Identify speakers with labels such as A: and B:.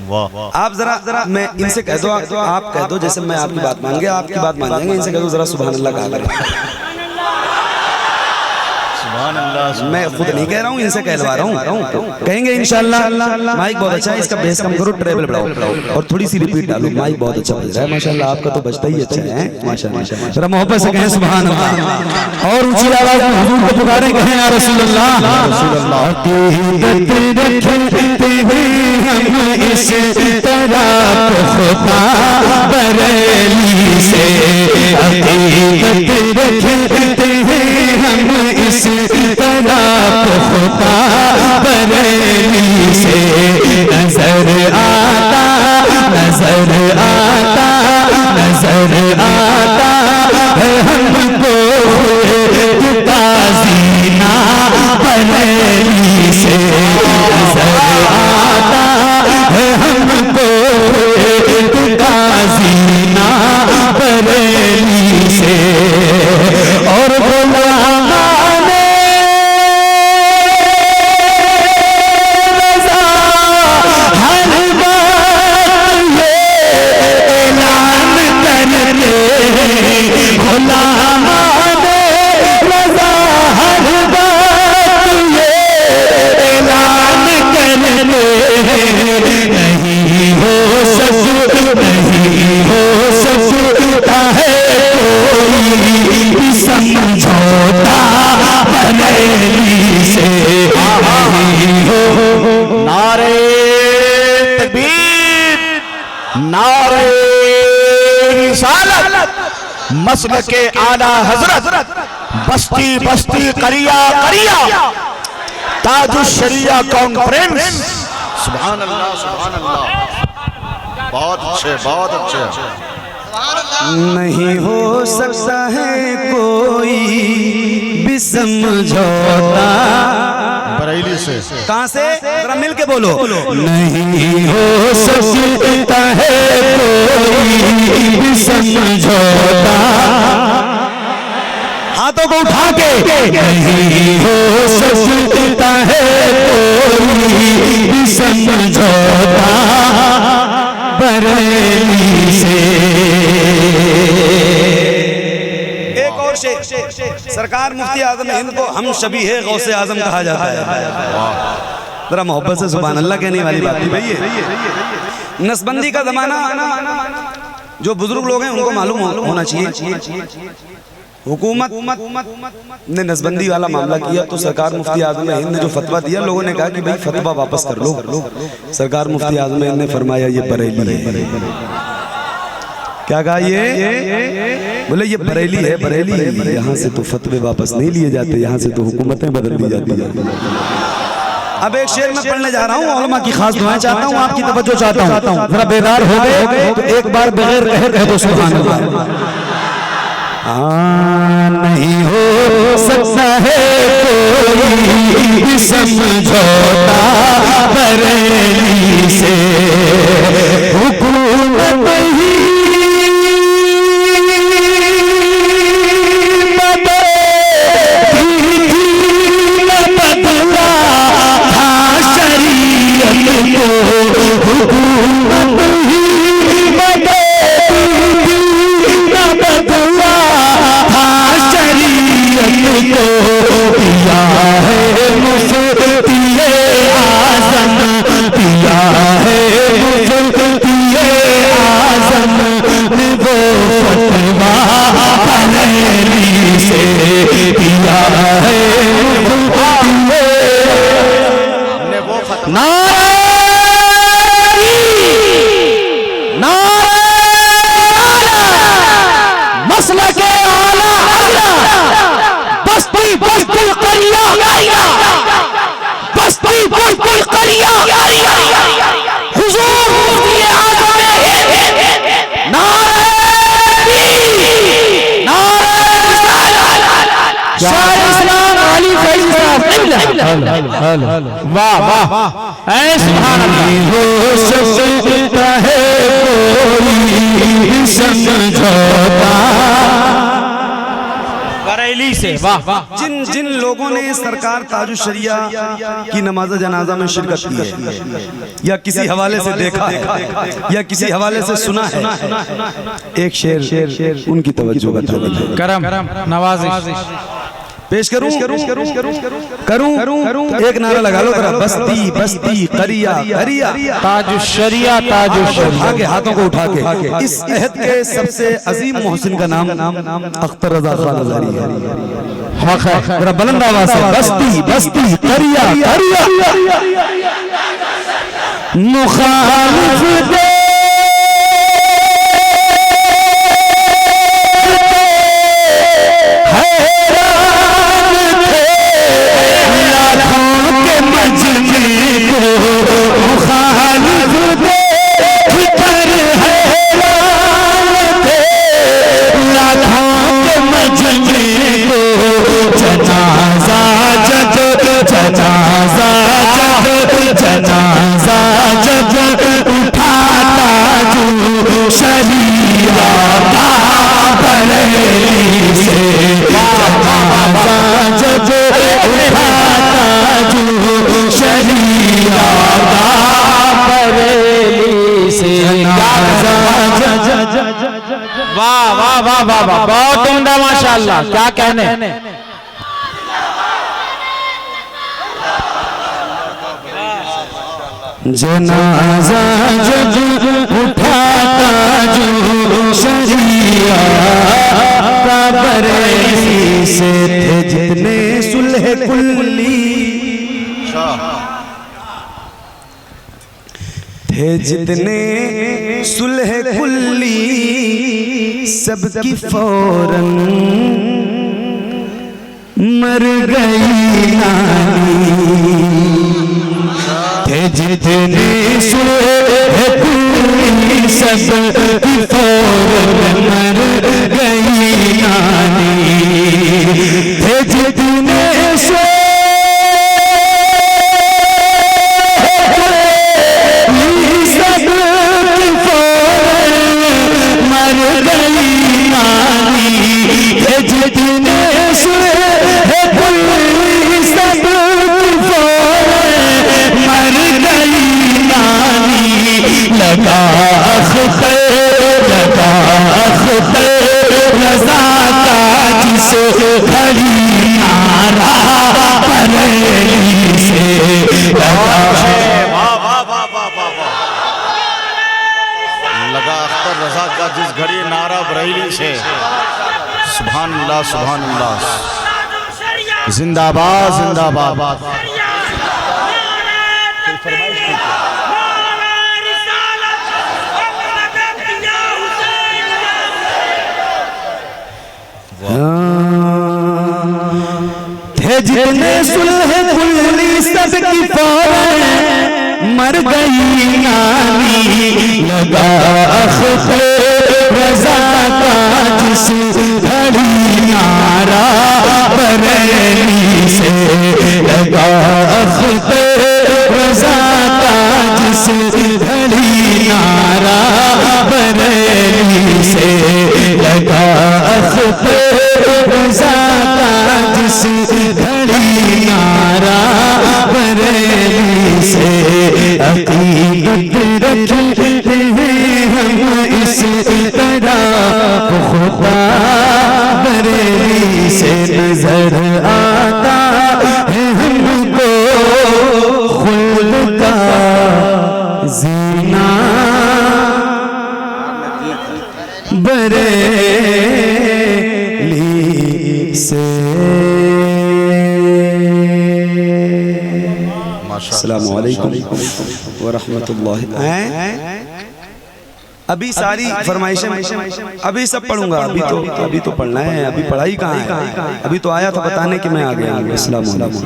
A: आप जरा मैं इनसे कह दो, आप कह दो जैसे मैं आपकी बात मान गया, आपकी बात मान जाएंगे, इनसे कह दो जरा सुभान अल्लाह कहा करें। मैं खुद नहीं कह रहा हूँ, इनसे कहलवा रहा हूँ, कहेंगे इंशाअल्लाह। माइक बहुत अच्छा है, इसका बेस कम करो, ट्रेबल बढ़ाओ और थोड़ी सी रिपीट डालो। माइक बहुत अच्छा बज रहा है माशाल्लाह, आपका तो बजता ही अच्छा है माशाल्लाह। जरा मोहब्बत से कहें सुभान अल्लाह और ऊंची आवाज में हुजूर को पुकारें, कहें या रसूल अल्लाह। इस तरह खुदा बरेली से हकीकत रखते हैं हम, इस तरह खुदा बरेली से नजर आता नजर आता नजर आता है हमको ताज़ीना बरेली से नजर आता है हमको ताज़ीना बरेली से। और मसल के आला हजरत बस्ती बस्ती करिया करिया ताजुश शरिया कॉन्फ्रेंस। सुभान अल्लाह सुभान अल्लाह, बहुत अच्छे बहुत अच्छे। नहीं हो सकता है कोई भी समझौता, बरेली से। कहां से? जरा मिल के बोलो। नहीं हो सकता है कोई भी समझौता, हाथों को उठा के। नहीं हो सकता है कोई भी समझौता बरेली से। एक और शेर, सरकार मुफ्ती आजम हिंद को हम शबीह गौसे आजम कहा जाता है। जरा मोहब्बत से सुभान अल्लाह कहने वाली बात थी भाई। नसबंदी का जमाना, जो बुजुर्ग लोग हैं उनको मालूम होना चाहिए। हुकूमत ने नसबंदी वाला मामला किया तो सरकार मुफ्ती आजम हिंद ने जो फतवा दिया, लोगों ने कहा कि भाई फतवा वापस कर लो। सरकार मुफ्ती आजम हिंद ने फरमाया ये बरेली है। क्या कहा? ये बोले ये बरेली है, बरेली है। यहाँ से तो फतवे वापस नहीं लिए जाते, यहाँ से तो हुकूमतें बदल दी जाती है। अब एक शेर में पढ़ने जा रहा हूँ, उलमा की खास दुआएं चाहता हूँ, आपकी तवज्जो चाहता हूँ। जरा बेदार हो गए तो एक बार बगैर कह दो सुभान अल्लाह। नहीं हो सकता है कोई समझौता बरेली से, हुकूमत ही वाह वाह ऐ सुभान अल्लाह। हो सकता है कोई समझौता
B: बरेली से। वाह।
A: जिन जिन लोगों ने सरकार ताजुशरिया की नमाज जनाजा में शिरकत की है या किसी हवाले से देखा है या किसी हवाले से सुना है, एक शेर उनकी तवज्जो का तलब है।
B: करम नवाजिश
A: पेश करूं एक नारा लगा लो जरा, बस्ती बस्ती करिया करिया
B: ताजुशरिया ताजुशरिया।
A: आगे हाथों को उठा के इस अहद के सबसे अजीम मोहसिन का नाम अख्तर रजा खान अज़हरी है। जरा बुलंद आवाज से बस्ती बस्ती करिया करिया मुखालिफ दे
B: वाह वाह वाह वाह वाह, बहुत उम्दा माशाअल्लाह, क्या कहने।
A: जनाजा जब उठाता जो शरिया का बरेली से थे जितने सुलह कुल्ली, थे जितने सुलह कुल्ली सबकी फौरन मर गई नानी, थे जितने सुलह कुल्ली सबकी फौरन मर गई नानी, थे जितने
C: जिस घड़ी नारा बरेली से सुभान अल्लाह सुभान अल्लाह, जिंदाबाद जिंदाबाद।
A: थे जितने सुलह कुल्ली सबकी फौरन मर गई नानी, लगा अख्तर रज़ा का जिस घड़ी नारा बरेली से, लगा अख्तर रज़ा का जिस घड़ी नारा बरेली से, लगा अख्तर रज़ा का जिस घड़ी नारा बरेली से, अकीदत रखते हैं हम इस तरह खुदा बरेली से नजर आता है हमको खुल्द का जीना बरेली से। अस्सलामु अलैकुम व रहमतुल्लाहि। अभी सारी फरमाइशें अभी सब पढ़ूंगा, अभी तो पढ़ना है, अभी पढ़ाई कहाँ है, अभी तो आया था बताने कि मैं आ गया। अस्सलामु अलैकुम।